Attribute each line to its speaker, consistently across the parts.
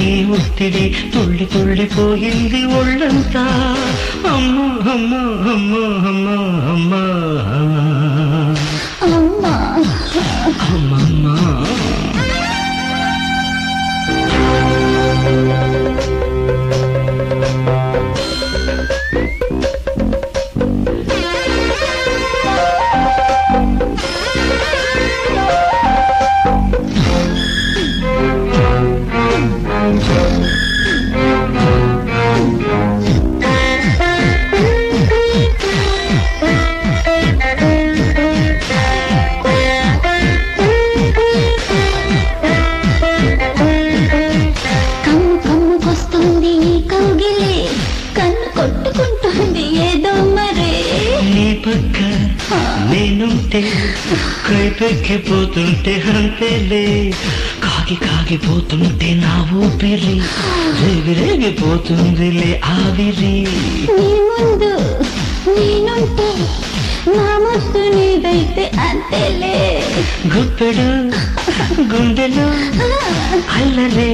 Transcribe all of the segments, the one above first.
Speaker 1: నీ ఒత్తిడి తుళ్ళి తుళ్ళిపోయింది ఒళ్ళంతా అమ్మా అమ్మా అమ్మా అమ్మా అమ్మా
Speaker 2: అమ్మా
Speaker 1: అమ్మమ్మా పక్క నేనుంటే కైపెక్కిపోతుంటే అంతేలే కాగి కాగిపోతుంటే నా ఊపిరి రేగి రేగిపోతుందిలే ఆవిరి
Speaker 2: నీ ముందు నేనుంటే నా ముద్దు నీదైతే అంతేలే
Speaker 1: గుప్పెడు గుండెలు అల్లలే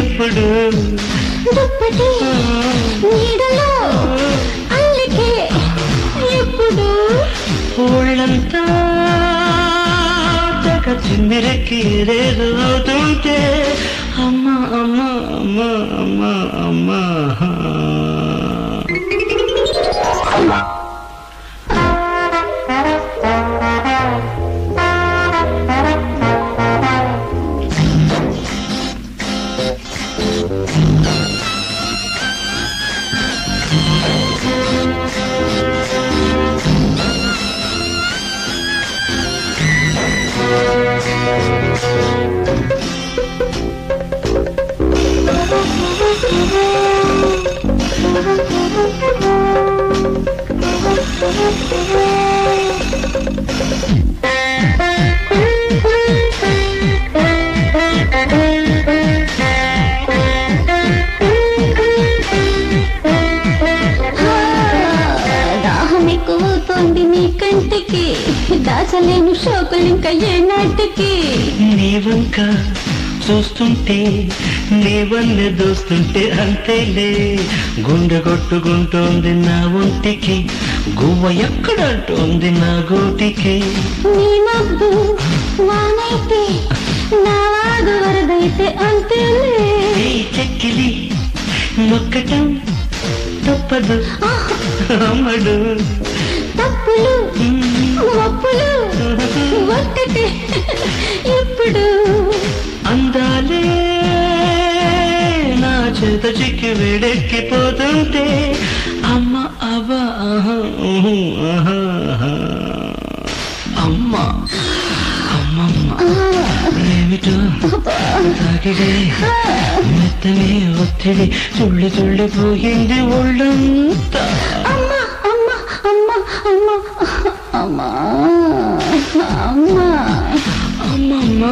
Speaker 1: ఎప్పుడు
Speaker 2: దుప్పటి నీడలో అల్లకే ఎప్పుడు
Speaker 1: ఒళ్ళంతా తెగ తిమ్మిరెక్కి రేగు అవుతుంటే అమ్మా అమ్మా అమ్మా అమ్మా అమ్మా
Speaker 2: దాహం ఎక్కువవుతోంది నీ కంటికి దాచలేను షోకులింక ఏ నాటికి
Speaker 1: నీ వంక చూస్తుంటే నీవన్నీ దోస్తుంటే అంతేలే గుండె కొట్టుకుంటోంది నా ఒంటికి గువ్వ ఎక్కడంటోంది నా గోటికి
Speaker 2: నీ మబ్బు వానైతే నా వాగు వరదైతే అంతేలే
Speaker 1: ఈ చెక్కిలి నొక్కటం తప్పదు అమ్మడు
Speaker 2: తప్పులు ఒప్పులు ఒక్కటే ఎప్పుడు
Speaker 1: అందాలే నా చేత చిక్కి వేడెక్కిపోతుంటే అమ్మ అవ్వ అమ్మ అమ్మమ్మ ఏమిటో తాకిడే మెత్తని ఒత్తిడి తుళ్ళి తుళ్ళిపోయింది ఒళ్ళంతా
Speaker 2: అమ్మా అమ్మా అమ్మా అమ్మా అమ్మా అమ్మా
Speaker 1: అమ్మమ్మ